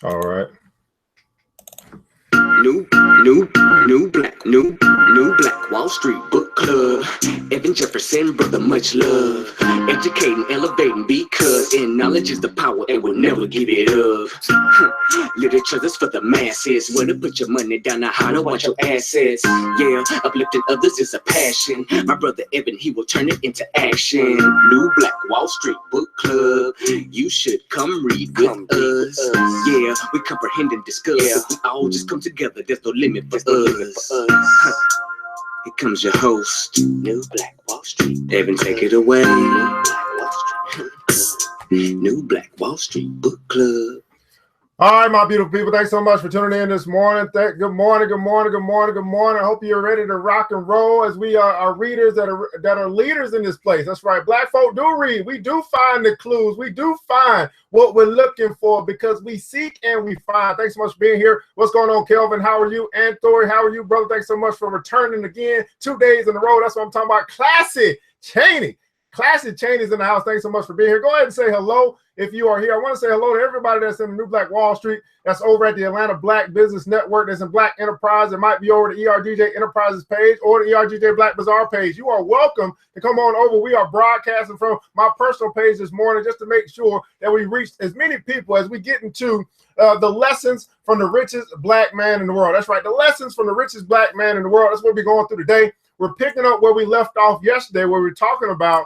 All right. New Black Wall Street Book Club. Evan Jefferson, brother, much love. Educating, elevating, because in knowledge is the power and we'll never give it up. Literature that's for the masses. Where to put your money down, now how to watch your assets. Yeah, uplifting others is a passion. My brother Evan, he will turn it into action. New Black Wall Street Book Club. You should come read with us. Yeah, we comprehend and discuss. If we all just come together, there's no limit for us. Here comes your host, New Black Wall Street. Evan, take it away. New Black Wall Street Book Club. All right, my beautiful people, thanks so much for tuning in this morning. Good morning, good morning, good morning, good morning. I hope you're ready to rock and roll as we are readers that are leaders in this place. That's right. Black folk do read. We do find the clues. We do find what we're looking for because we seek and we find. Thanks so much for being here. What's going on, Kelvin? How are you? And Thori, how are you, brother? Thanks so much for returning again 2 days in a row. That's what I'm talking about. Classy Cheney. Classic Cheney's in the house. Thanks so much for being here. Go ahead and say hello if you are here. I want to say hello to everybody that's in the New Black Wall Street, that's over at the Atlanta Black Business Network, that's in Black Enterprise. It might be over the ERGJ Enterprises page or the ERGJ Black Bazaar page. You are welcome to come on over. We are broadcasting from my personal page this morning just to make sure that we reach as many people as we get into the lessons from the richest black man in the world. That's right, the lessons from the richest black man in the world. That's what we're going through today. We're picking up where we left off yesterday, where we were talking about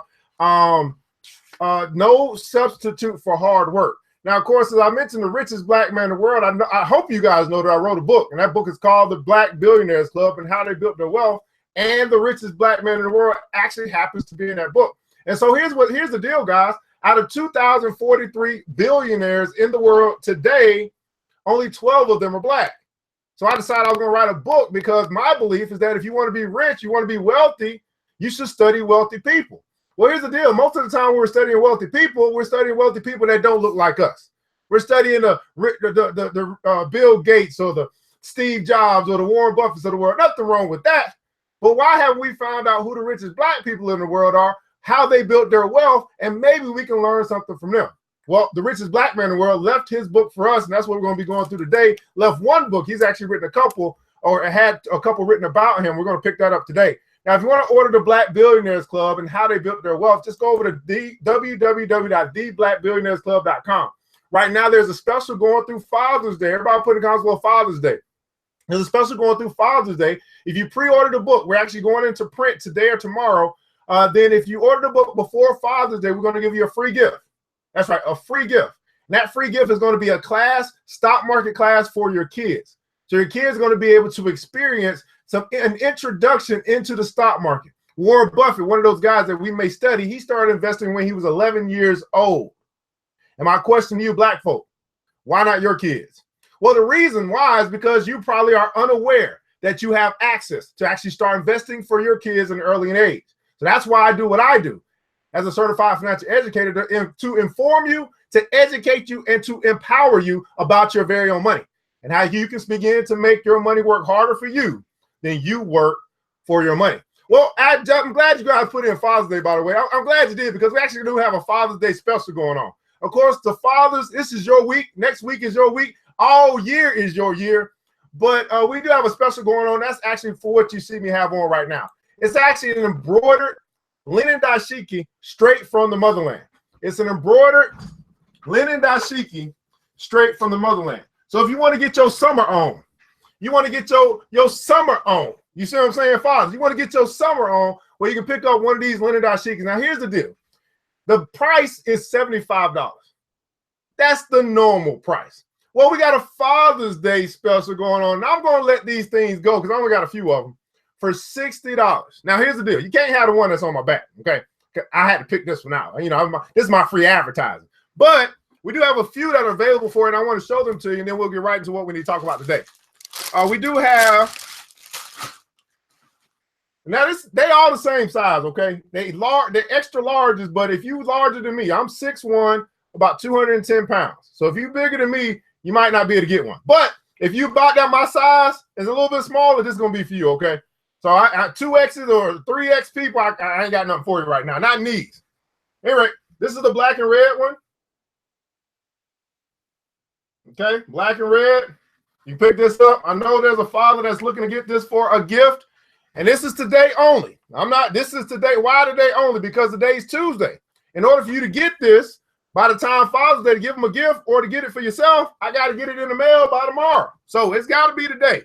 no substitute for hard work. Now, of course, as I mentioned, the richest black man in the world, I hope you guys know that I wrote a book, and that book is called The Black Billionaires Club and How They Built Their Wealth. And the richest black man in the world actually happens to be in that book. And so here's the deal, guys. Out of 2,043 billionaires in the world today, only 12 of them are black. So I decided I was going to write a book because my belief is that if you want to be rich, you want to be wealthy, you should study wealthy people. Well, here's the deal. Most of the time we're studying wealthy people that don't look like us. We're studying the Bill Gates or the Steve Jobs or the Warren Buffetts of the world. Nothing wrong with that. But why haven't we found out who the richest black people in the world are, how they built their wealth, and maybe we can learn something from them? Well, the richest black man in the world left his book for us, and that's what we're going to be going through today. Left one book. He's actually written a couple, or had a couple written about him. We're going to pick that up today. Now, if you want to order the Black Billionaires Club and how they built their wealth, just go over to www.theblackbillionairesclub.com. Right now, there's a special going through Father's Day. Everybody put in the comments, well, Father's Day. There's a special going through Father's Day. If you pre-order the book, we're actually going into print today or tomorrow. Then if you order the book before Father's Day, we're going to give you a free gift. That's right, a free gift. And that free gift is going to be a class, stock market class for your kids. So your kids are going to be able to experience an introduction into the stock market. Warren Buffett, one of those guys that we may study, he started investing when he was 11 years old. And my question to you, black folk, why not your kids? Well, the reason why is because you probably are unaware that you have access to actually start investing for your kids in an early age. So that's why I do what I do as a certified financial educator, to inform you, to educate you, and to empower you about your very own money and how you can begin to make your money work harder for you than you work for your money. Well, I'm glad you guys put in Father's Day, by the way. I'm glad you did, because we actually do have a Father's Day special going on. Of course, the fathers, this is your week. Next week is your week. All year is your year. But we do have a special going on. That's actually for what you see me have on right now. It's actually an embroidered linen dashiki straight from the motherland. It's an embroidered linen dashiki straight from the motherland. So if you want to get your summer on, you want to get your summer on. You see what I'm saying, fathers? You want to get your summer on where you can pick up one of these linen dashikis. Now, here's the deal. The price is $75. That's the normal price. Well, we got a Father's Day special going on. Now, I'm going to let these things go because I only got a few of them for $60. Now, here's the deal. You can't have the one that's on my back, okay? I had to pick this one out. You know, this is my free advertising. But we do have a few that are available for it, and I want to show them to you, and then we'll get right into what we need to talk about today. We do have, now they all the same size, okay? They're extra larges, but if you larger than me, I'm 6'1", about 210 pounds. So if you're bigger than me, you might not be able to get one. But if you about that my size, it's a little bit smaller, this is going to be for you, okay? So I 2X's or 3X people, I ain't got nothing for you right now. Not in these. Anyway, this is the black and red one. Okay, black and red. You pick this up. I know there's a father that's looking to get this for a gift. And this is today only. This is today. Why today only? Because today's Tuesday. In order for you to get this, by the time Father's Day to give them a gift or to get it for yourself, I got to get it in the mail by tomorrow. So it's got to be today.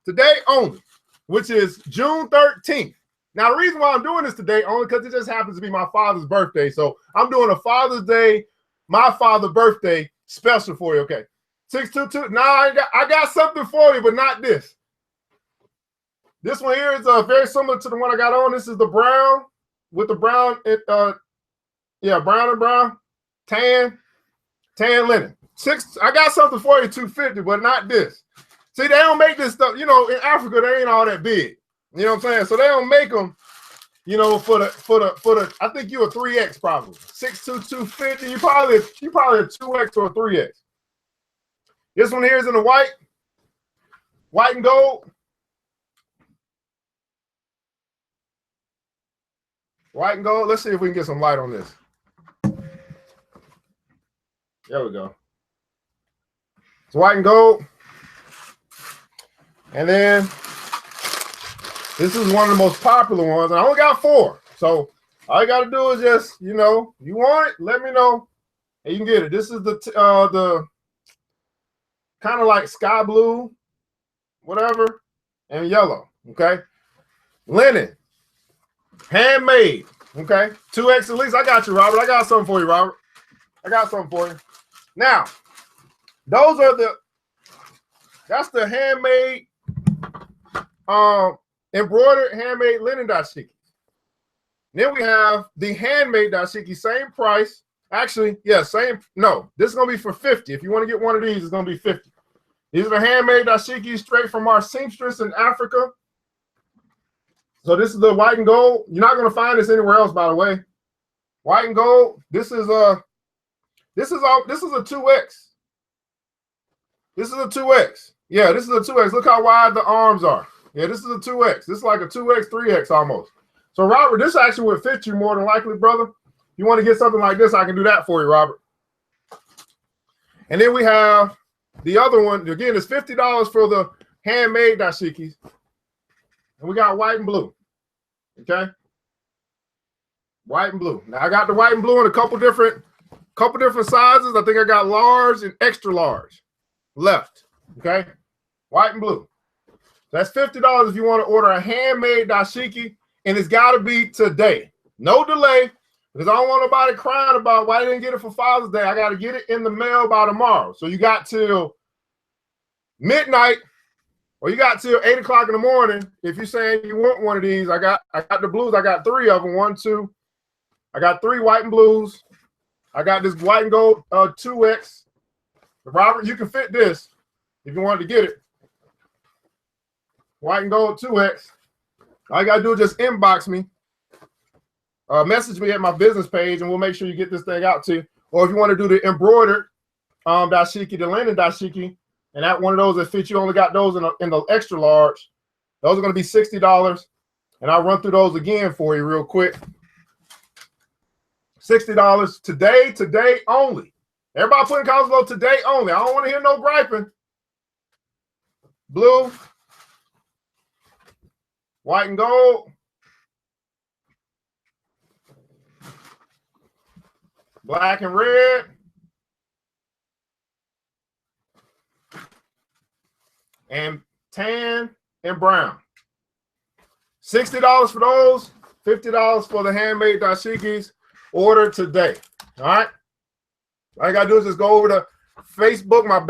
Today only, which is June 13th. Now, the reason why I'm doing this today only because it just happens to be my father's birthday. So I'm doing a Father's Day, my father's birthday special for you. Okay. 622. Nah, I got something for you, but not this. This one here is very similar to the one I got on. This is the brown with the brown, brown and brown, tan linen. I got something for you, $250, but not this. See, they don't make this stuff. You know, in Africa, they ain't all that big. You know what I'm saying? So they don't make them. You know, for the. I think you're a 3X probably. 6'2", 250. You probably a 2X or a 3X. This one here is in the white and gold. White and gold. Let's see if we can get some light on this. There we go. It's white and gold. And then this is one of the most popular ones. And I only got 4. So all you got to do is just, you know, you want it, let me know, and you can get it. This is the kind of like sky blue, whatever, and yellow. Okay. Linen. Handmade, okay? 2X at least. I got you, Robert. I got something for you, Robert. I got something for you. Now, that's the handmade, embroidered handmade linen dashiki. Then we have the handmade dashiki, same price. Actually, yeah, same. No, this is gonna be for $50. If you want to get one of these, it's gonna be $50. These are the handmade dashiki straight from our seamstress in Africa. So this is the white and gold. You're not going to find this anywhere else, by the way. White and gold. This is a 2X. This is a 2X. Yeah, this is a 2X. Look how wide the arms are. Yeah, this is a 2X. This is like a 2X, 3X almost. So Robert, this actually would fit you more than likely, brother. You want to get something like this, I can do that for you, Robert. And then we have the other one. Again, it's $50 for the handmade dashikis. And we got white and blue. Okay. White and blue. Now I got the white and blue in a couple different sizes. I think I got large and extra large left. Okay. White and blue. That's $50 if you want to order a handmade dashiki, and it's got to be today. No delay, because I don't want nobody crying about why they didn't get it for Father's Day. I got to get it in the mail by tomorrow. So you got till midnight. Or you got till 8 o'clock in the morning. If you're saying you want one of these, I got the blues. I got 3 of them. 1, 2. I got 3 white and blues. I got this white and gold 2X. Robert, you can fit this if you wanted to get it. White and gold 2X. All you gotta do is just inbox me. Message me at my business page, and we'll make sure you get this thing out to you. Or if you want to do the embroidered dashiki, the linen dashiki. And that one of those that fit you, only got those in the extra large. Those are going to be $60. And I'll run through those again for you real quick. $60 today only. Everybody put in comments below today only. I don't want to hear no griping. Blue, white and gold, black and red, and tan and brown. $60 for those, $50 for the handmade dashikis. Order today. All right. All I gotta do is just go over to Facebook, my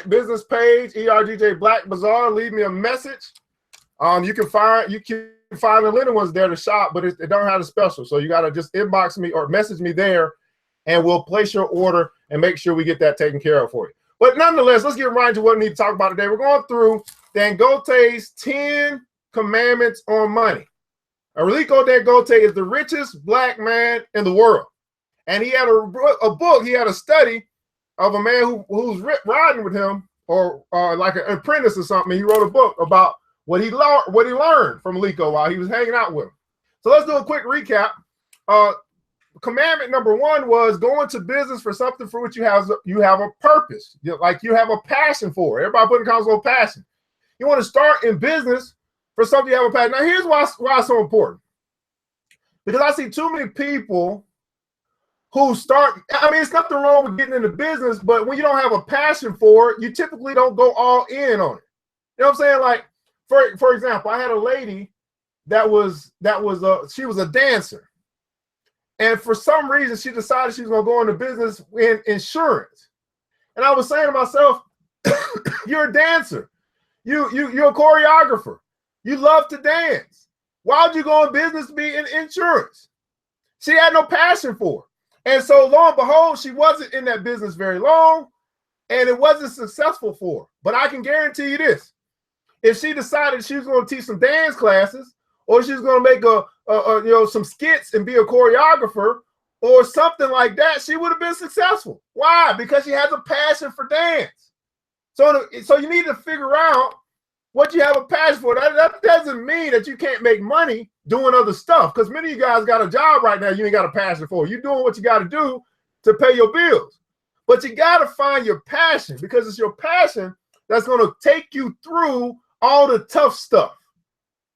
business page, ERGJ Black Bazaar. Leave me a message. You can find the linen ones there to shop, but it don't have a special. So you gotta just inbox me or message me there, and we'll place your order and make sure we get that taken care of for you. But nonetheless, let's get right into what we need to talk about today. We're going through Dangote's 10 commandments on money. Aliko Dangote is the richest black man in the world. And he had a book, he had a study of a man who's riding with him, or like an apprentice or something. He wrote a book about what he learned from Aliko while he was hanging out with him. So let's do a quick recap. commandment number 1 was go into business for something for which you have a purpose, like you have a passion for. Everybody put in the comments a little passion. You want to start in business for something you have a passion. Now, here's why it's so important. Because I see too many people who start, I mean, it's nothing wrong with getting into business, but when you don't have a passion for it, you typically don't go all in on it. You know what I'm saying? Like, for example, I had a lady she was a dancer. And for some reason, she decided she was going to go into business in insurance. And I was saying to myself, you're a dancer. You're a choreographer. You love to dance. Why would you go in business to be in insurance? She had no passion for it. And so lo and behold, she wasn't in that business very long, and it wasn't successful for her. But I can guarantee you this. If she decided she was going to teach some dance classes, or she's going to make some skits and be a choreographer or something like that, she would have been successful. Why? Because she has a passion for dance. So you need to figure out what you have a passion for. That doesn't mean that you can't make money doing other stuff, because many of you guys got a job right now you ain't got a passion for. You're doing what you got to do to pay your bills. But you got to find your passion, because it's your passion that's going to take you through all the tough stuff.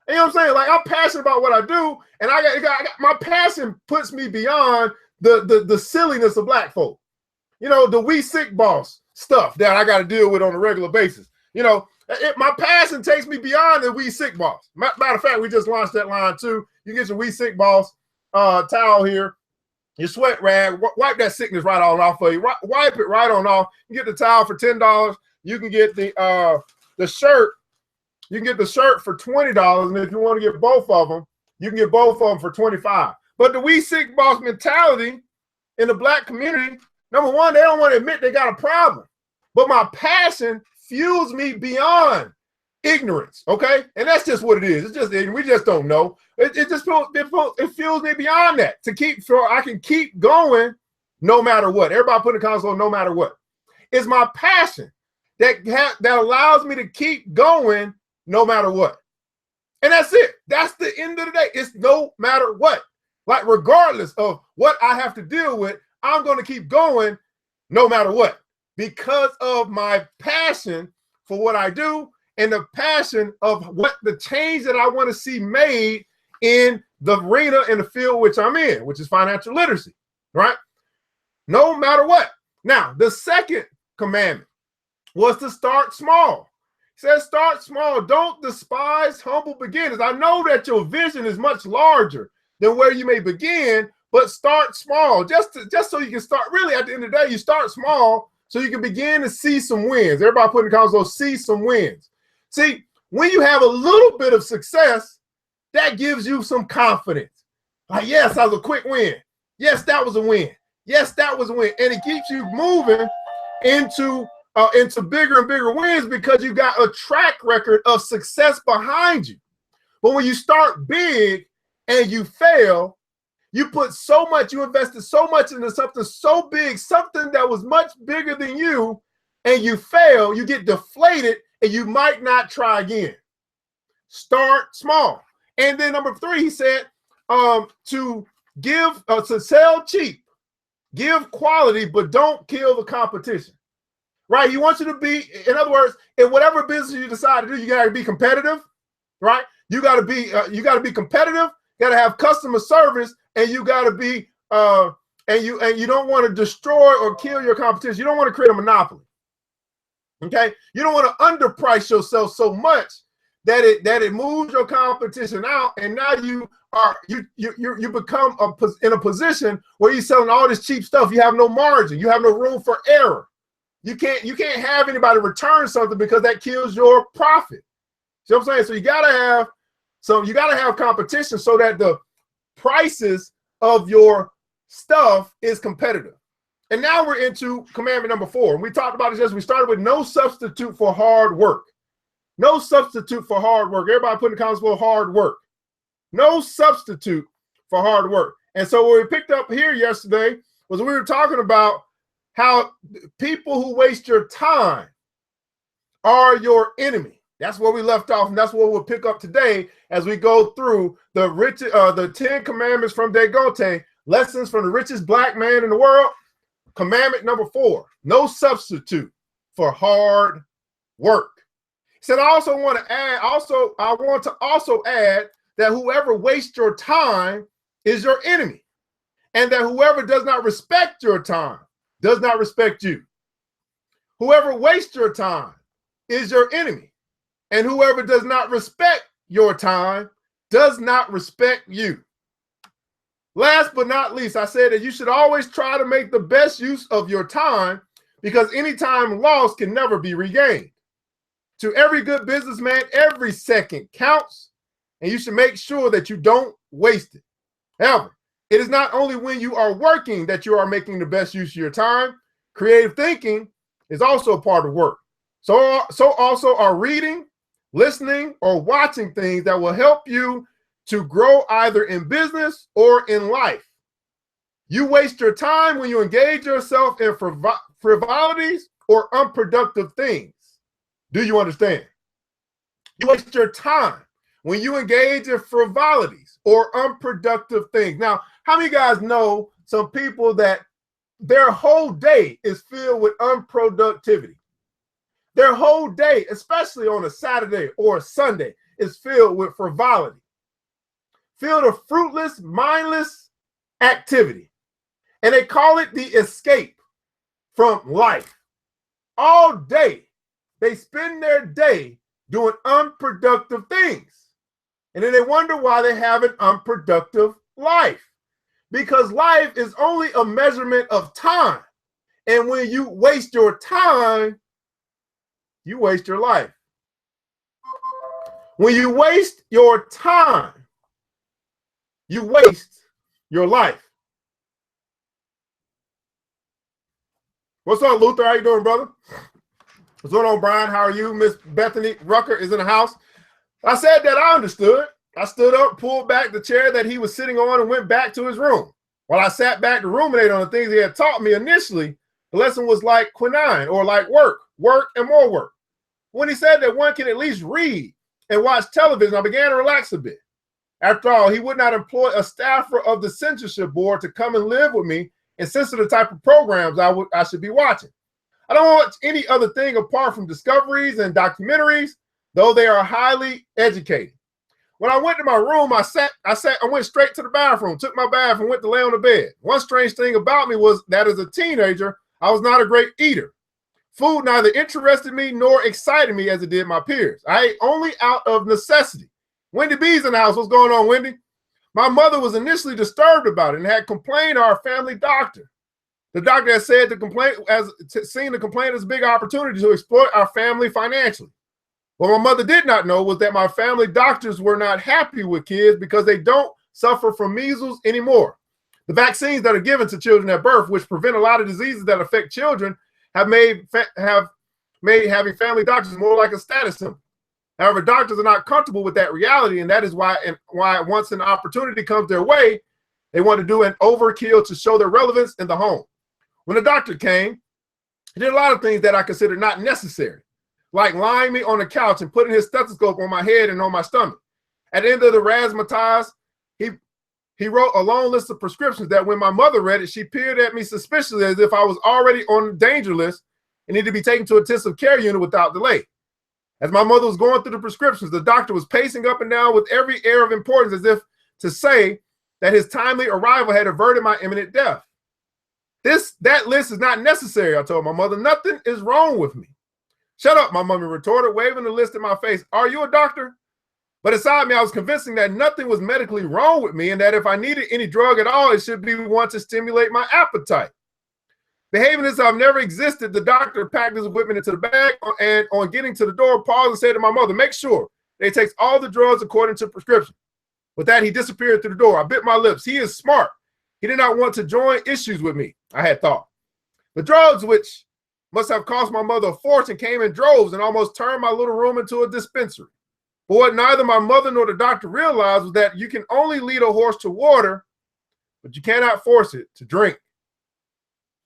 You know what I'm saying? Like, I'm passionate about what I do, and I got my passion puts me beyond the silliness of black folk. You know, the we sick boss stuff that I got to deal with on a regular basis. You know, my passion takes me beyond the we sick boss. Matter of fact, we just launched that line too. You get your we sick boss towel here, your sweat rag, wipe that sickness right on off for you. Wipe it right on off. You get the towel for $10. You can get the shirt. You can get the shirt for $20, and if you want to get both of them, you can get both of them for $25. But the we sick boss mentality in the black community, number one, they don't want to admit they got a problem. But my passion fuels me beyond ignorance, okay? And that's just what it is. It's just ignorance. We just don't know. It fuels me beyond that so I can keep going no matter what. Everybody put in the console, no matter what. It's my passion that allows me to keep going no matter what. And that's it. That's the end of the day. It's no matter what. Like, regardless of what I have to deal with, I'm going to keep going no matter what, because of my passion for what I do and the passion of what the change that I want to see made in the arena and the field which I'm in, which is financial literacy, right? No matter what. Now, the second commandment was to start small. He says, start small. Don't despise humble beginnings. I know that your vision is much larger than where you may begin, but start small. Just so you can start. Really, at the end of the day, you start small so you can begin to see some wins. Everybody put in the comments, see some wins. See, when you have a little bit of success, that gives you some confidence. Like, yes, that was a quick win. Yes, that was a win. Yes, that was a win. And it keeps you moving into bigger and bigger wins, because you got a track record of success behind you. But when you start big and you fail, you invested so much into something so big, something that was much bigger than you, and you fail, you get deflated, and you might not try again. Start small. And then number 3, he said, to sell cheap, give quality, but don't kill the competition. Right? He wants you to be, in other words, in whatever business you decide to do, you got to be competitive, right? You got to be competitive. You got to have customer service, and you got to be, and you don't want to destroy or kill your competition. You don't want to create a monopoly. Okay? You don't want to underprice yourself so much that it moves your competition out, and now you become in a position where you're selling all this cheap stuff. You have no margin. You have no room for error. You can't have anybody return something, because that kills your profit. See what I'm saying? So you gotta have competition so that the prices of your stuff is competitive. And now we're into commandment number 4. And we talked about it we started with no substitute for hard work. No substitute for hard work. Everybody put in the comments for hard work. No substitute for hard work. And so what we picked up here yesterday was we were talking about how people who waste your time are your enemy. That's where we left off, and that's what we'll pick up today as we go through the 10 commandments from Dangote Lessons from the richest black man in the world. Commandment number 4, no substitute for hard work. He said, I want to also add that whoever wastes your time is your enemy, and that whoever does not respect your time does not respect you. Whoever wastes your time is your enemy, and whoever does not respect your time does not respect you. Last but not least, I said that you should always try to make the best use of your time, because any time lost can never be regained. To every good businessman, every second counts, and you should make sure that you don't waste it. However, it is not only when you are working that you are making the best use of your time. Creative thinking is also a part of work. So also are reading, listening, or watching things that will help you to grow either in business or in life. You waste your time when you engage yourself in frivolities or unproductive things. Do you understand? You waste your time when you engage in frivolities or unproductive things. Now, how many guys know some people that their whole day is filled with unproductivity? Their whole day, especially on a Saturday or a Sunday, is filled with frivolity, filled with fruitless, mindless activity. And they call it the escape from life. All day, they spend their day doing unproductive things. And then they wonder why they have an unproductive life. Because life is only a measurement of time. And when you waste your time, you waste your life. When you waste your time, you waste your life. What's up, Luther? How you doing, brother? What's going on, Brian? How are you? Miss Bethany Rucker is in the house. I said that I understood. I stood up, pulled back the chair that he was sitting on, and went back to his room. While I sat back to ruminate on the things he had taught me initially, the lesson was like quinine, or like work, and more work. When he said that one can at least read and watch television, I began to relax a bit. After all, he would not employ a staffer of the censorship board to come and live with me and censor the type of programs I should be watching. I don't watch any other thing apart from discoveries and documentaries, though they are highly educated. When I went to my room, I went straight to the bathroom, took my bath, and went to lay on the bed. One strange thing about me was that as a teenager, I was not a great eater. Food neither interested me nor excited me as it did my peers. I ate only out of necessity. Wendy B's in the house. What's going on, Wendy? My mother was initially disturbed about it and had complained to our family doctor. The doctor had said seen the complaint as a big opportunity to exploit our family financially. What my mother did not know was that my family doctors were not happy with kids because they don't suffer from measles anymore. The vaccines that are given to children at birth, which prevent a lot of diseases that affect children, have made having family doctors more like a status symbol. However, doctors are not comfortable with that reality, and that is why once an opportunity comes their way, they want to do an overkill to show their relevance in the home. When the doctor came, he did a lot of things that I considered not necessary, like lying me on the couch and putting his stethoscope on my head and on my stomach. At the end of the razzmatazz, he wrote a long list of prescriptions that when my mother read it, she peered at me suspiciously as if I was already on the danger list and needed to be taken to a intensive care unit without delay. As my mother was going through the prescriptions, the doctor was pacing up and down with every air of importance as if to say that his timely arrival had averted my imminent death. That list is not necessary, I told my mother. Nothing is wrong with me. Shut up, my mother retorted, waving the list in my face. Are you a doctor? But inside me, I was convincing that nothing was medically wrong with me and that if I needed any drug at all, it should be one to stimulate my appetite. Behaving as if I've never existed, the doctor packed his equipment into the bag and on getting to the door, paused and said to my mother, make sure that he takes all the drugs according to prescription. With that, he disappeared through the door. I bit my lips. He is smart. He did not want to join issues with me, I had thought. The drugs, which must have cost my mother a fortune, came in droves and almost turned my little room into a dispensary. But what neither my mother nor the doctor realized was that you can only lead a horse to water, but you cannot force it to drink.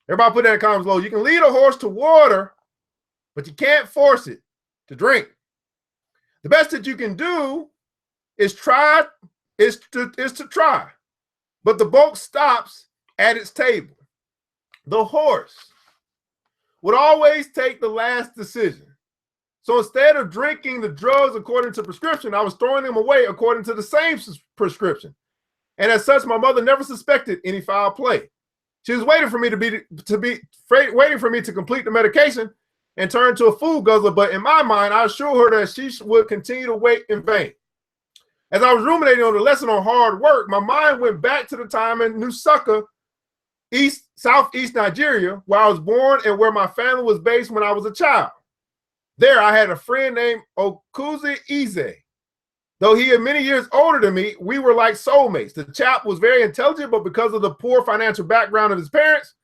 Everybody put that in comments below. You can lead a horse to water, but you can't force it to drink. The best that you can do is to try, but the boat stops at its table. The horse would always take the last decision. So instead of drinking the drugs according to prescription, I was throwing them away according to the same prescription. And as such, my mother never suspected any foul play. She was waiting for me waiting for me to complete the medication and turn to a food guzzler. But in my mind, I assured her that she would continue to wait in vain. As I was ruminating on the lesson on hard work, my mind went back to the time in Nsukka, southeast Nigeria, where I was born and where my family was based when I was a child. There, I had a friend named Okuzi Ize. Though he is many years older than me, we were like soulmates. The chap was very intelligent, but because of the poor financial background of his parents,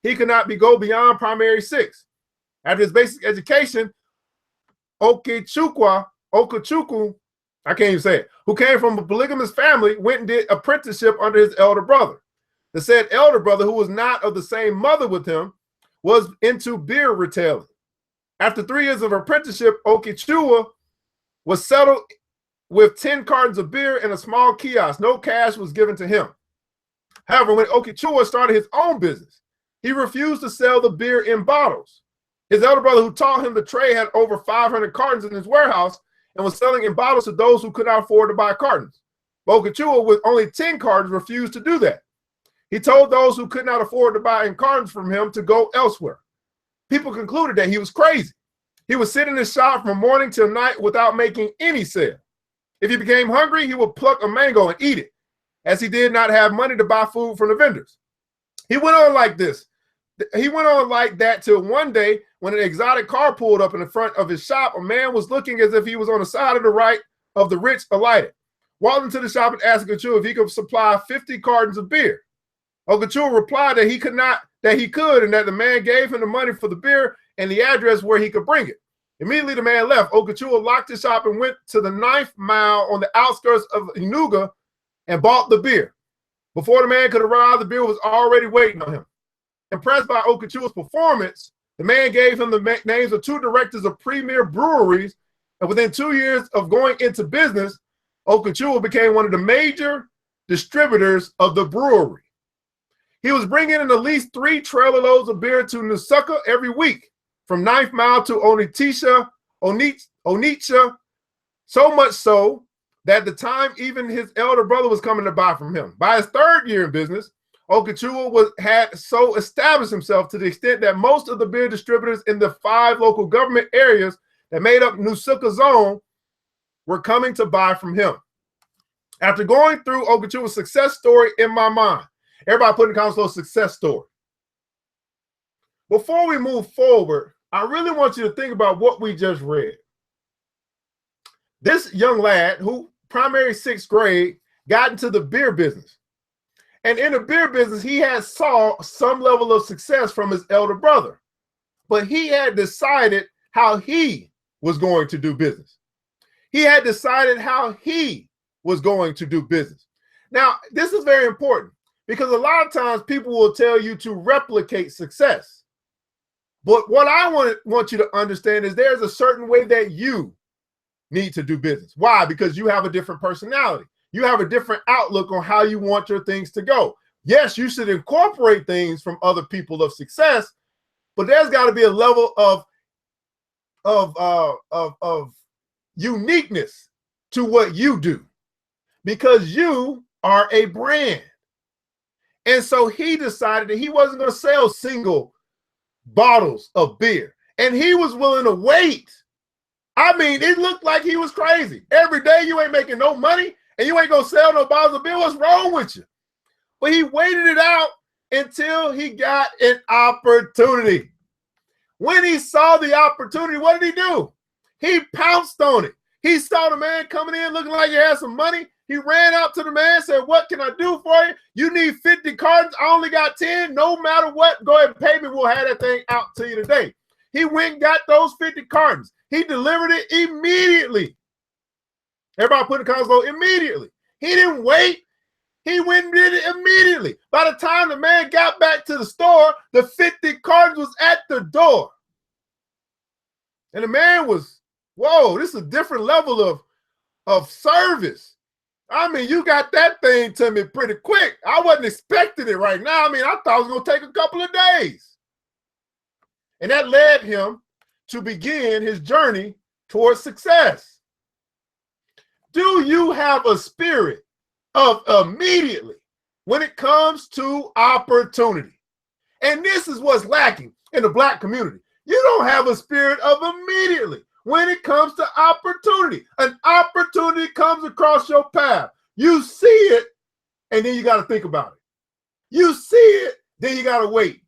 he could not go beyond primary 6. After his basic education, Okechukwu, I can't even say it, who came from a polygamous family, went and did apprenticeship under his elder brother. The said elder brother, who was not of the same mother with him, was into beer retailing. After 3 years of apprenticeship, Okechukwu was settled with 10 cartons of beer and a small kiosk. No cash was given to him. However, when Okechukwu started his own business, he refused to sell the beer in bottles. His elder brother, who taught him the trade, had over 500 cartons in his warehouse and was selling in bottles to those who could not afford to buy cartons. But Okechukwu, with only 10 cartons, refused to do that. He told those who could not afford to buy in cartons from him to go elsewhere. People concluded that he was crazy. He would sit in his shop from morning till night without making any sale. If he became hungry, he would pluck a mango and eat it, as he did not have money to buy food from the vendors. He went on like this. He went on like that till one day when an exotic car pulled up in the front of his shop. A man was looking as if he was on the side of the right of the rich alighted, walked into the shop and asked Okechukwu if he could supply 50 cartons of beer. Okechukwu replied that he could, and that the man gave him the money for the beer and the address where he could bring it. Immediately, the man left. Okechukwu locked his shop and went to the 9th mile on the outskirts of Enugu and bought the beer. Before the man could arrive, the beer was already waiting on him. Impressed by Okechukwu's performance, the man gave him the names of 2 directors of premier breweries, and within 2 years of going into business, Okechukwu became one of the major distributors of the brewery. He was bringing in at least 3 trailer loads of beer to Nsukka every week, from 9th mile to Onitsha, so much so that at the time even his elder brother was coming to buy from him. By his 3rd year in business, Okechukwu had so established himself to the extent that most of the beer distributors in the 5 local government areas that made up Nsukka zone were coming to buy from him. After going through Okechukwu's success story in my mind, everybody put in the comments a little success story. Before we move forward, I really want you to think about what we just read. This young lad who primary 6th grade got into the beer business. And in the beer business, he had saw some level of success from his elder brother. But he had decided how he was going to do business. He had decided how he was going to do business. Now, this is very important because a lot of times people will tell you to replicate success. But what I want you to understand is there's a certain way that you need to do business. Why? Because you have a different personality. You have a different outlook on how you want your things to go. Yes, you should incorporate things from other people of success, but there's got to be a level of uniqueness to what you do because you are a brand. And so he decided that he wasn't going to sell single bottles of beer, and he was willing to wait. I mean, it looked like he was crazy. Every day you ain't making no money and you ain't gonna sell no bottles of beer. What's wrong with you? But he waited it out until he got an opportunity. When he saw the opportunity, what did he do? He pounced on it. He saw the man coming in looking like he had some money. He ran out to the man, said, "What can I do for you? You need 50 cartons. I only got 10. No matter what, go ahead and pay me. We'll have that thing out to you today." He went and got those 50 cartons. He delivered it immediately. Everybody put in the comments below, immediately. He didn't wait. He went and did it immediately. By the time the man got back to the store, the 50 cartons was at the door. And the man was, whoa, this is a different level of service. I mean, you got that thing to me pretty quick. I wasn't expecting it right now. I mean, I thought it was going to take a couple of days. And that led him to begin his journey towards success. Do you have a spirit of immediately when it comes to opportunity? And this is what's lacking in the Black community. You don't have a spirit of immediately when it comes to opportunity. An opportunity comes across your path. You see it, and then you got to think about it. You see it, then you got to wait.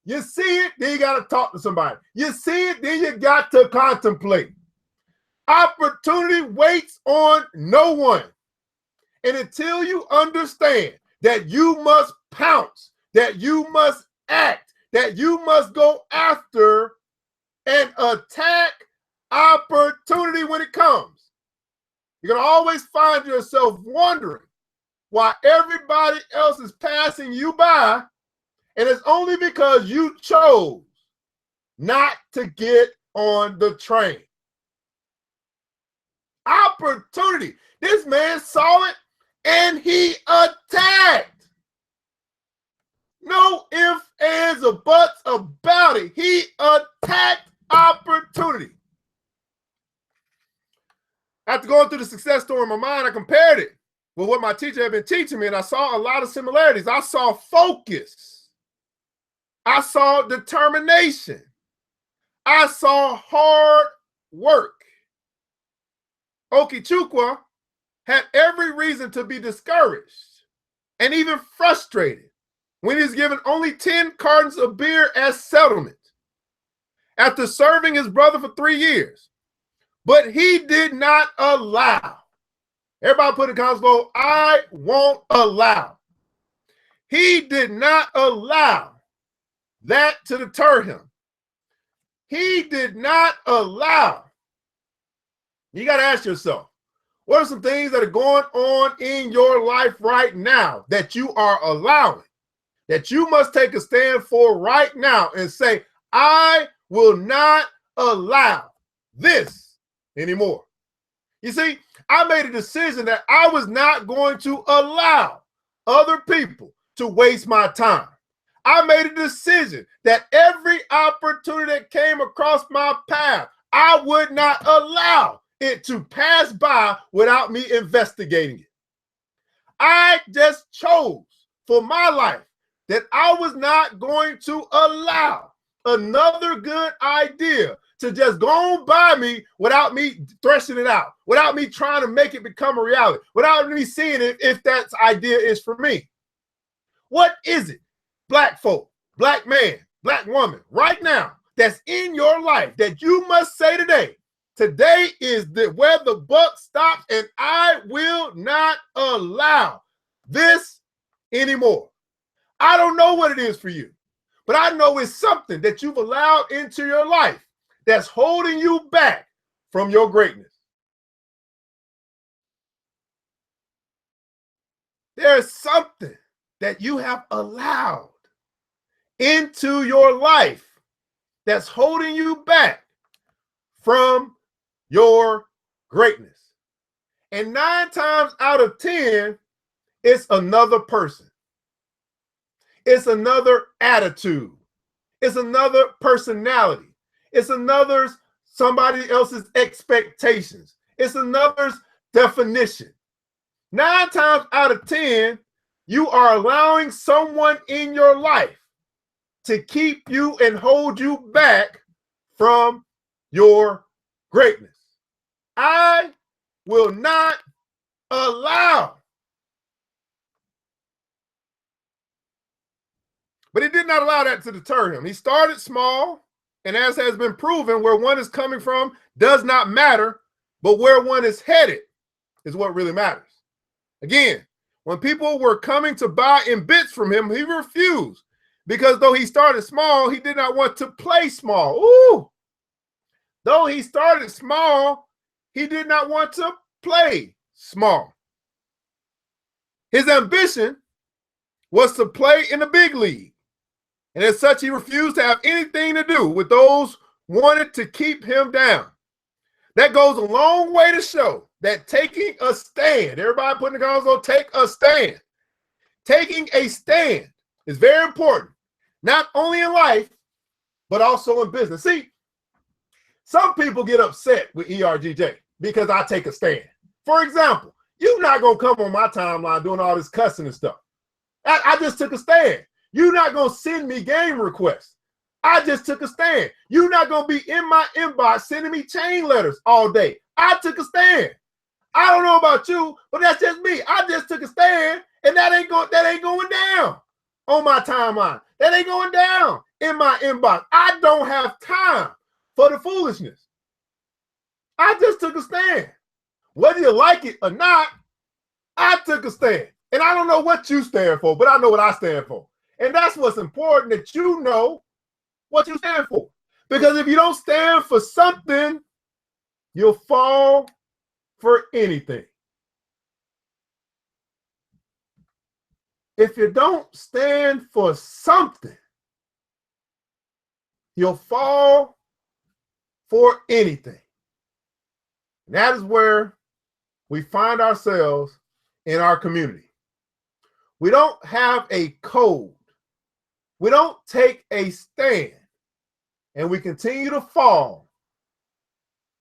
You see it, then you got to talk to somebody. You see it, then you got to contemplate. Opportunity waits on no one. And until you understand that you must pounce, that you must act, that you must go after and attack opportunity when it comes, you're going to always find yourself wondering why everybody else is passing you by, and it's only because you chose not to get on the train. Opportunity. This man saw it and he attacked. No ifs, ands, or buts about it. He attacked opportunity. After going through the success story in my mind, I compared it with what my teacher had been teaching me, and I saw a lot of similarities. I saw focus. I saw determination. I saw hard work. Okechukwu had every reason to be discouraged and even frustrated when he was given only 10 cartons of beer as settlement after serving his brother for 3 years. But he did not allow. Everybody put in the comments below, I won't allow. He did not allow that to deter him. He did not allow. You got to ask yourself, what are some things that are going on in your life right now that you are allowing, that you must take a stand for right now and say, I will not allow this anymore? You see, I made a decision that I was not going to allow other people to waste my time. I made a decision that every opportunity that came across my path, I would not allow it to pass by without me investigating it. I just chose for my life that I was not going to allow another good idea to just go on by me without me threshing it out, without me trying to make it become a reality, without me seeing it if that idea is for me. What is it, Black folk, Black man, Black woman, right now, that's in your life that you must say today, today is where the buck stops, and I will not allow this anymore. I don't know what it is for you, but I know it's something that you've allowed into your life that's holding you back from your greatness. There's something that you have allowed into your life that's holding you back from your greatness. And 9 times out of 10, it's another person. It's another attitude. It's another personality. It's somebody else's expectations. It's another's definition. 9 times out of 10, you are allowing someone in your life to keep you and hold you back from your greatness. I will not allow. But he did not allow that to deter him. He started small, and as has been proven, where one is coming from does not matter, but where one is headed is what really matters. Again, when people were coming to buy in bits from him, he refused, because though he started small, he did not want to play small. Ooh! Though he started small, he did not want to play small. His ambition was to play in the big league. And as such, he refused to have anything to do with those who wanted to keep him down. That goes a long way to show that taking a stand, everybody putting the guns on, take a stand. Taking a stand is very important, not only in life, but also in business. See, some people get upset with ERGJ because I take a stand. For example, you're not going to come on my timeline doing all this cussing and stuff. I just took a stand. You're not going to send me game requests. I just took a stand. You're not going to be in my inbox sending me chain letters all day. I took a stand. I don't know about you, but that's just me. I just took a stand, and that ain't going down on my timeline. That ain't going down in my inbox. I don't have time for the foolishness. I just took a stand. Whether you like it or not, I took a stand. And I don't know what you stand for, but I know what I stand for. And that's what's important, that you know what you stand for. Because if you don't stand for something, you'll fall for anything. If you don't stand for something, you'll fall for anything. And that is where we find ourselves in our community. We don't have a code. We don't take a stand, and we continue to fall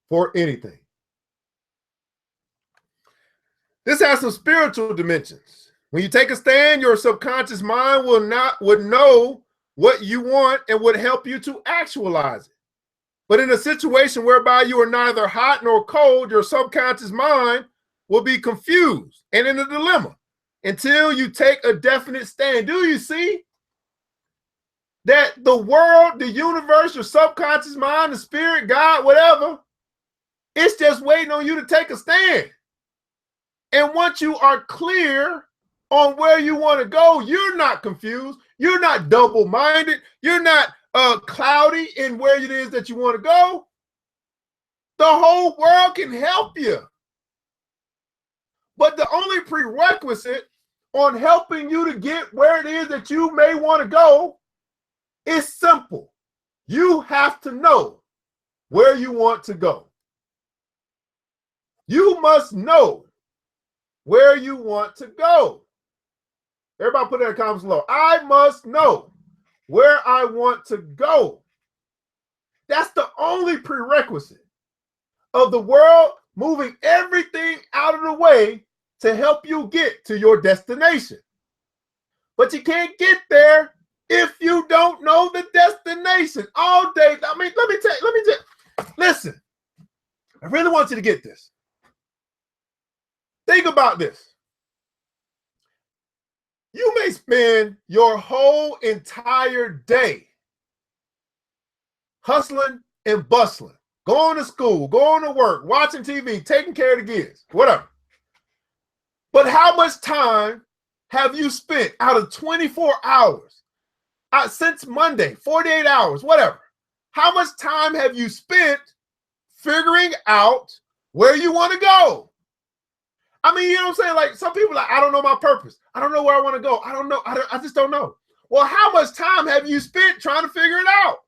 for anything. This has some spiritual dimensions. When you take a stand, your subconscious mind would know what you want and would help you to actualize it. But in a situation whereby you are neither hot nor cold, your subconscious mind will be confused and in a dilemma until you take a definite stand. Do you see that the world, the universe, your subconscious mind, the spirit, God, whatever, it's just waiting on you to take a stand. And once you are clear on where you want to go, you're not confused. You're not double-minded. You're not cloudy in where it is that you want to go. The whole world can help you. But the only prerequisite on helping you to get where it is that you may want to go is simple. You have to know where you want to go. You must know where you want to go. Everybody put that in the comments below. I must know where I want to go. That's the only prerequisite of the world moving everything out of the way to help you get to your destination. But you can't get there if you don't know the destination all day. I mean, let me listen. I really want you to get this. Think about this. You may spend your whole entire day hustling and bustling, going to school, going to work, watching TV, taking care of the kids, whatever. But how much time have you spent out of 24 hours, since Monday, 48 hours, whatever? How much time have you spent figuring out where you want to go? I mean, you know what I'm saying? Like, some people are like, I don't know my purpose. I don't know where I want to go. I don't know. I just don't know. Well, how much time have you spent trying to figure it out?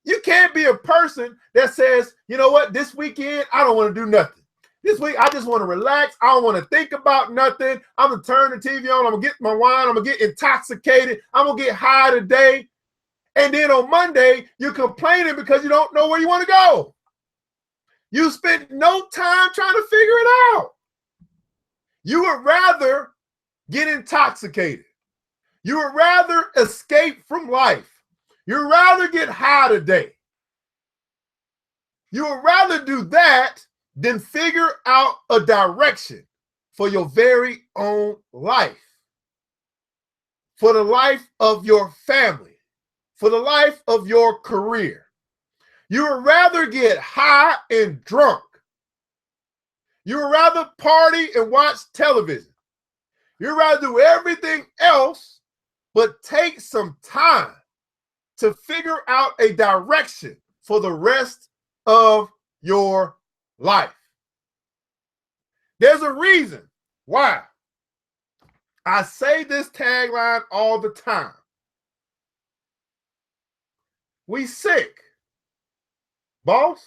You can't be a person that says, you know what, this weekend, I don't want to do nothing. This week, I just want to relax. I don't want to think about nothing. I'm going to turn the TV on. I'm going to get my wine. I'm going to get intoxicated. I'm going to get high today. And then on Monday, you're complaining because you don't know where you want to go. You spent no time trying to figure it out. You would rather get intoxicated. You would rather escape from life. You'd rather get high today. You would rather do that than figure out a direction for your very own life, for the life of your family, for the life of your career. You would rather get high and drunk. You would rather party and watch television. You'd rather do everything else, but take some time to figure out a direction for the rest of your life. There's a reason why I say this tagline all the time. We sick, boss.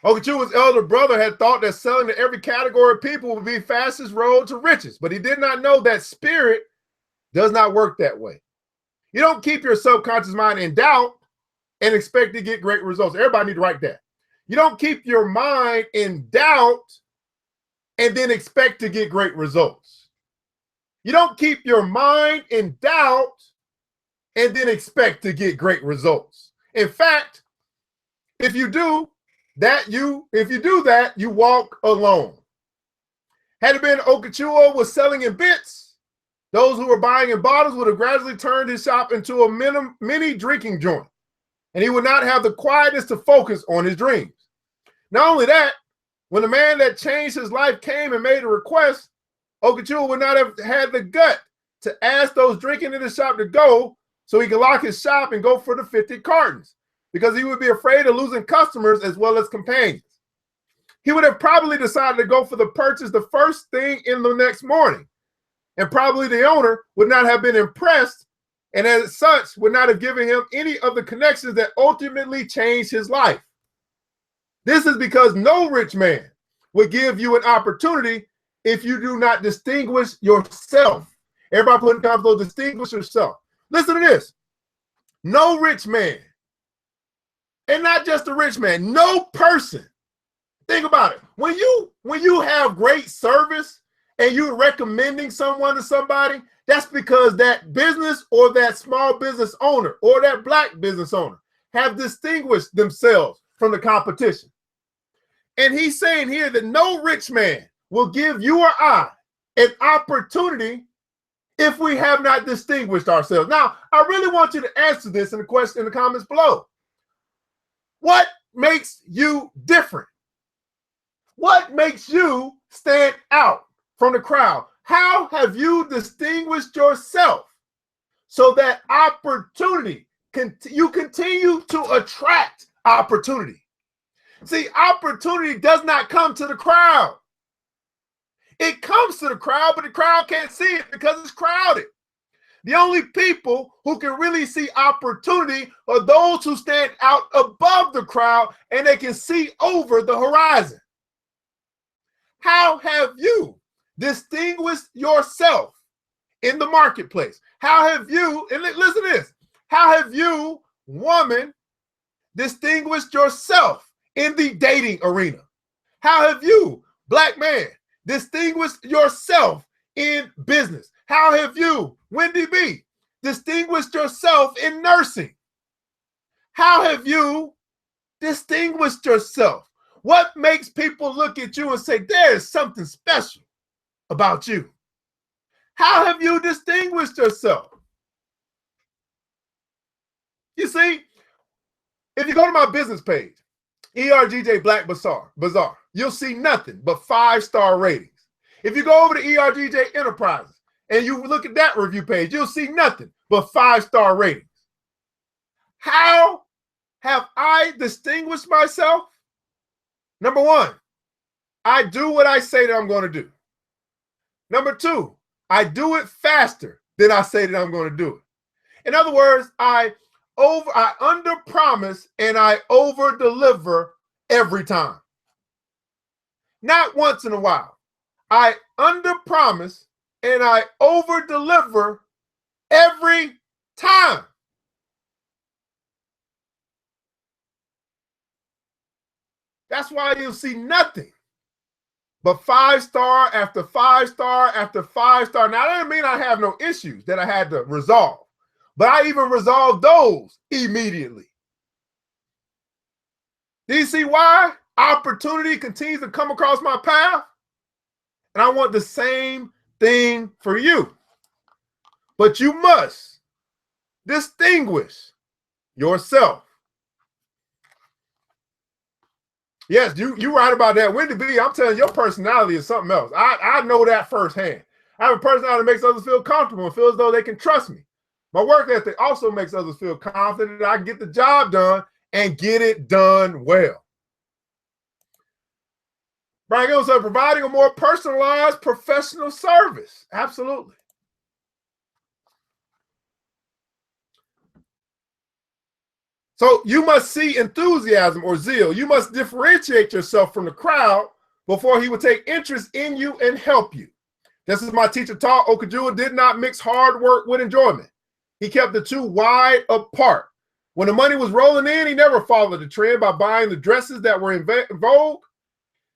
Okachua's elder brother had thought that selling to every category of people would be the fastest road to riches, but he did not know that spirit does not work that way. You don't keep your subconscious mind in doubt and expect to get great results. Everybody need to write that. You don't keep your mind in doubt and then expect to get great results. You don't keep your mind in doubt and then expect to get great results. In fact, if you do that, you walk alone. Had it been Okachua was selling in bits, those who were buying in bottles would have gradually turned his shop into a mini drinking joint, and he would not have the quietness to focus on his dreams. Not only that, when the man that changed his life came and made a request, Okachua would not have had the gut to ask those drinking in the shop to go so he could lock his shop and go for the 50 cartons, because he would be afraid of losing customers as well as companions. He would have probably decided to go for the purchase the first thing in the next morning, and probably the owner would not have been impressed, and as such would not have given him any of the connections that ultimately changed his life. This is because no rich man would give you an opportunity if you do not distinguish yourself. Everybody put in comments, distinguish yourself. Listen to this. No rich man, and not just a rich man, no person. Think about it. When you have great service and you're recommending someone to somebody, that's because that business or that small business owner or that black business owner have distinguished themselves from the competition. And he's saying here that no rich man will give you or I an opportunity if we have not distinguished ourselves. Now, I really want you to answer this in the comments below. What makes you different? What makes you stand out from the crowd? How have you distinguished yourself so that opportunity, you continue to attract opportunity? See, opportunity does not come to the crowd. It comes to the crowd, but the crowd can't see it because it's crowded. The only people who can really see opportunity are those who stand out above the crowd and they can see over the horizon. How have you distinguished yourself in the marketplace? How have you, and listen to this, how have you, woman, distinguished yourself in the dating arena? How have you, black man, distinguished yourself in business? How have you, Wendy B, distinguished yourself in nursing? How have you distinguished yourself? What makes people look at you and say, there is something special about you? How have you distinguished yourself? You see, if you go to my business page, ERGJ Black Bazaar, you'll see nothing but 5-star ratings. If you go over to ERGJ Enterprises and you look at that review page, you'll see nothing but 5-star ratings. How have I distinguished myself? Number one, I do what I say that I'm going to do. Number two, I do it faster than I say that I'm going to do it. In other words, I under promise and I over deliver every time. Not once in a while. I under promise and I over deliver every time. That's why you'll see nothing but 5-star after 5-star after 5-star. Now, that doesn't mean I have no issues that I had to resolve, but I even resolved those immediately. Do you see why? Opportunity continues to come across my path, and I want the same thing for you. But you must distinguish yourself. Yes, you right about that. Wendy B, I'm telling you, your personality is something else. I know that firsthand. I have a personality that makes others feel comfortable and feel as though they can trust me. My work ethic also makes others feel confident that I can get the job done and get it done well. Brian Gill said, providing a more personalized professional service. Absolutely. So you must see enthusiasm or zeal. You must differentiate yourself from the crowd before he would take interest in you and help you. Just as my teacher taught, Okajua did not mix hard work with enjoyment. He kept the two wide apart. When the money was rolling in, he never followed the trend by buying the dresses that were in vogue.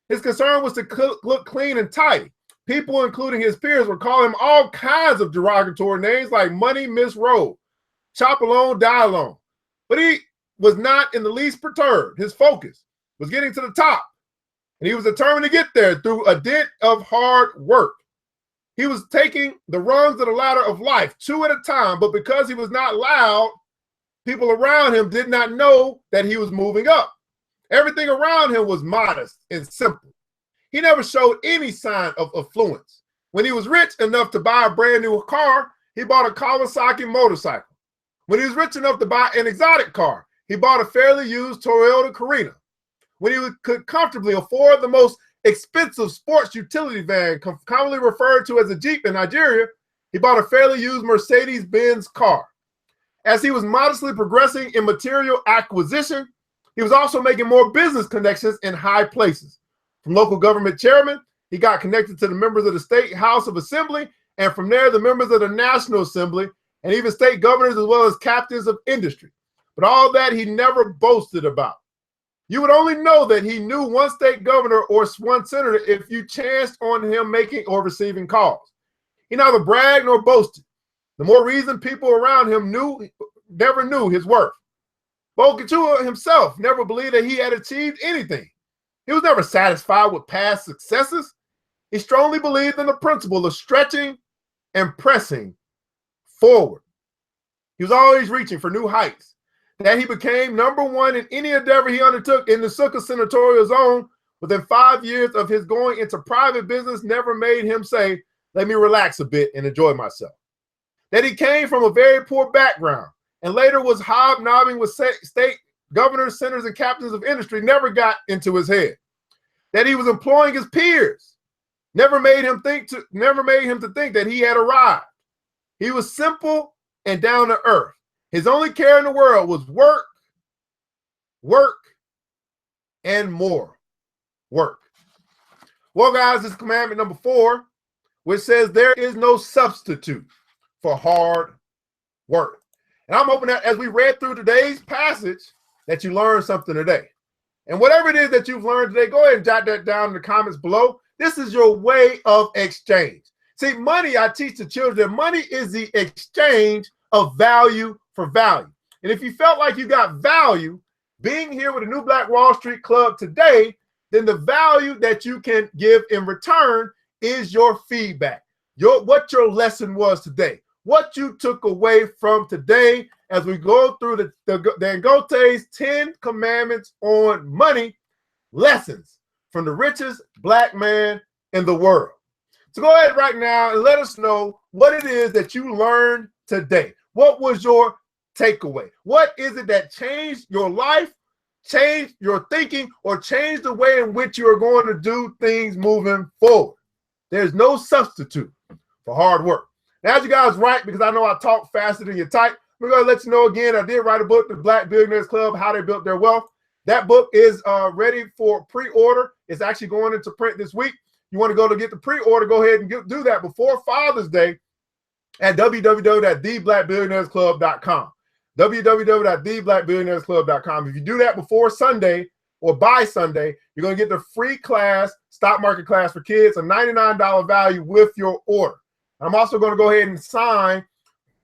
His concern was to look clean and tidy. People, including his peers, would call him all kinds of derogatory names like Money Misrolled, Chop Alone, Die Alone. But he was not in the least perturbed. His focus was getting to the top, and he was determined to get there through a dint of hard work. He was taking the rungs of the ladder of life, two at a time, but because he was not loud, people around him did not know that he was moving up. Everything around him was modest and simple. He never showed any sign of affluence. When he was rich enough to buy a brand new car, he bought a Kawasaki motorcycle. When he was rich enough to buy an exotic car, he bought a fairly used Toyota Carina. When he could comfortably afford the most expensive sports utility van, commonly referred to as a Jeep in Nigeria, he bought a fairly used Mercedes-Benz car. As he was modestly progressing in material acquisition, he was also making more business connections in high places. From local government chairman, he got connected to the members of the State House of Assembly, and from there, the members of the National Assembly, and even state governors as well as captains of industry. But all that he never boasted about. You would only know that he knew one state governor or one senator if you chanced on him making or receiving calls. He neither bragged nor boasted. The more reason people around him never knew his worth. Okajua himself never believed that he had achieved anything. He was never satisfied with past successes. He strongly believed in the principle of stretching and pressing forward. He was always reaching for new heights. That he became #1 in any endeavor he undertook in the Suka senatorial zone within 5 years of his going into private business never made him say, "Let me relax a bit and enjoy myself." That he came from a very poor background and later was hobnobbing with state governors, senators, and captains of industry never got into his head. That he was employing his peers never made him to think that he had arrived. He was simple and down to earth. His only care in the world was work, work, and more work. Well, guys, this is commandment number 4, which says there is no substitute for hard work. And I'm hoping that as we read through today's passage, that you learned something today. And whatever it is that you've learned today, go ahead and jot that down in the comments below. This is your way of exchange. See, money, I teach the children that money is the exchange of value for value. And if you felt like you got value being here with the New Black Wall Street Club today, then the value that you can give in return is your feedback, what your lesson was today, what you took away from today as we go through the Dangote's 10 commandments on money, lessons from the richest black man in the world. So go ahead right now and let us know what it is that you learned today. What was your takeaway? What is it that changed your life, changed your thinking, or changed the way in which you are going to do things moving forward? There's no substitute for hard work. Now, as you guys write, because I know I talk faster than you type, we're going to let you know again, I did write a book, The Black Billionaires Club, How They Built Their Wealth. That book is ready for pre-order. It's actually going into print this week. You want to go to get the pre-order, go ahead and do that before Father's Day at www.theblackbillionairesclub.com. www.theblackbillionairesclub.com. If you do that before Sunday or by Sunday, you're going to get the free class, stock market class for kids, a $99 value with your order. I'm also going to go ahead and sign,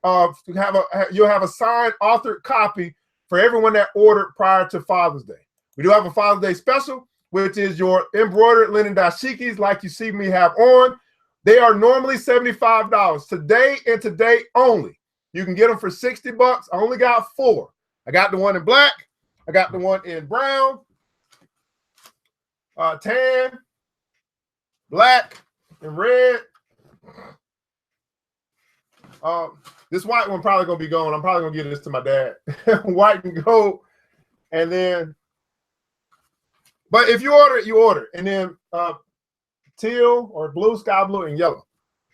you'll have a signed authored copy for everyone that ordered prior to Father's Day. We do have a Father's Day special, which is your embroidered linen dashikis like you see me have on. They are normally $75. Today and today only. You can get them for $60. I only got 4. I got the one in black. I got the one in brown, tan, black, and red. This white one probably going to be going. I'm probably going to give this to my dad. White and gold. And then, but if you order it, you order. And then teal or blue, sky blue, and yellow.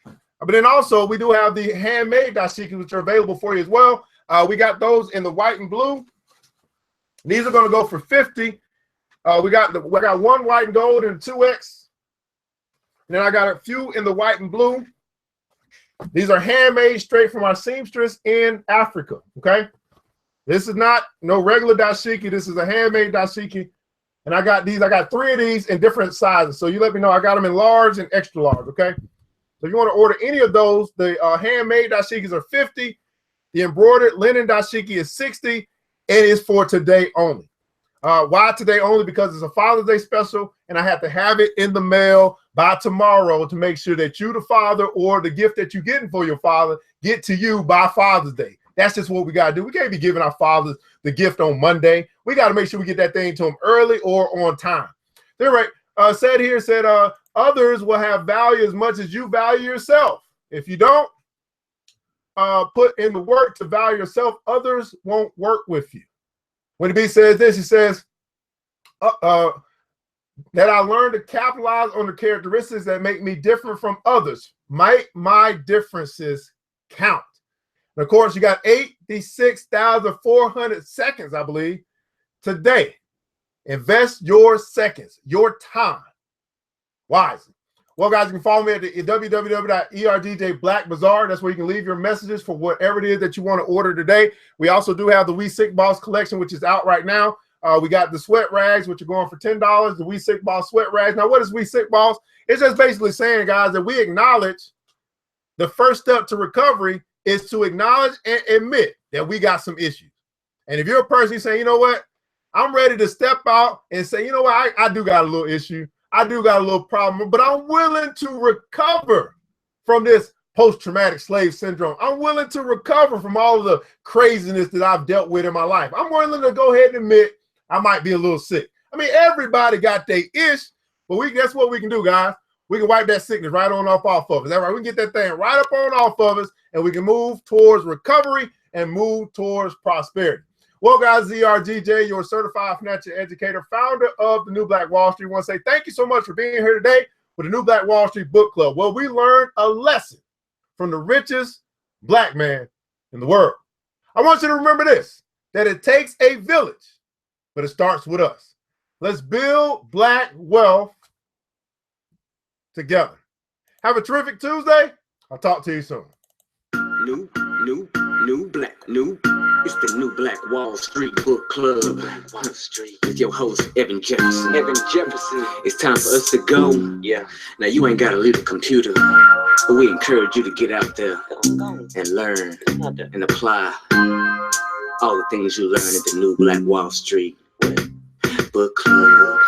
But then also we do have the handmade dashikis, which are available for you as well. We got those in the white and blue. These are going to go for 50. We got one white and gold and 2X. And then I got a few in the white and blue. These are handmade straight from our seamstress in Africa. Okay. This is not no regular dashiki. This is a handmade dashiki. And I got these. I got 3 of these in different sizes. So you let me know. I got them in large and extra large. Okay. So if you want to order any of those, the handmade dashikis are 50. The embroidered linen dashiki is 60. And it's for today only. Why today only? Because it's a Father's Day special, and I have to have it in the mail by tomorrow to make sure that you, the father, or the gift that you're getting for your father, get to you by Father's Day. That's just what we got to do. We can't be giving our fathers the gift on Monday. We got to make sure we get that thing to them early or on time. They're right. Said others will have value as much as you value yourself. If you don't put in the work to value yourself, others won't work with you. When the B says this, he says that I learned to capitalize on the characteristics that make me different from others. Might my differences count? And of course, you got 86,400 seconds, I believe, today. Invest your seconds, your time wisely. Well, guys, you can follow me at the www.ERGJ Black Bazaar. That's where you can leave your messages for whatever it is that you want to order today. We also do have the We Sick Boss collection, which is out right now. We got the sweat rags, which are going for $10, the We Sick Boss sweat rags. Now, what is We Sick Boss? It's just basically saying, guys, that we acknowledge the first step to recovery is to acknowledge and admit that we got some issues. And if you're a person saying, you know what, I'm ready to step out and say, you know what, I do got a little issue. I do got a little problem, but I'm willing to recover from this post-traumatic slave syndrome. I'm willing to recover from all of the craziness that I've dealt with in my life. I'm willing to go ahead and admit I might be a little sick. I mean, everybody got their ish, but that's what we can do, guys. We can wipe that sickness right on off of us. That's right. We can get that thing right up on off of us, and we can move towards recovery and move towards prosperity. Well, guys, ERGJ, your certified financial educator, founder of the New Black Wall Street. I want to say thank you so much for being here today with the New Black Wall Street Book Club. Well, we learned a lesson from the richest black man in the world. I want you to remember this, that it takes a village, but it starts with us. Let's build black wealth together. Have a terrific Tuesday. I'll talk to you soon. It's the New Black Wall Street Book Club. Wall Street with your host Evan Jefferson. It's time for us to go. Yeah. Now you ain't gotta leave the computer, but we encourage you to get out there and learn and apply all the things you learn at the New Black Wall Street Book Club.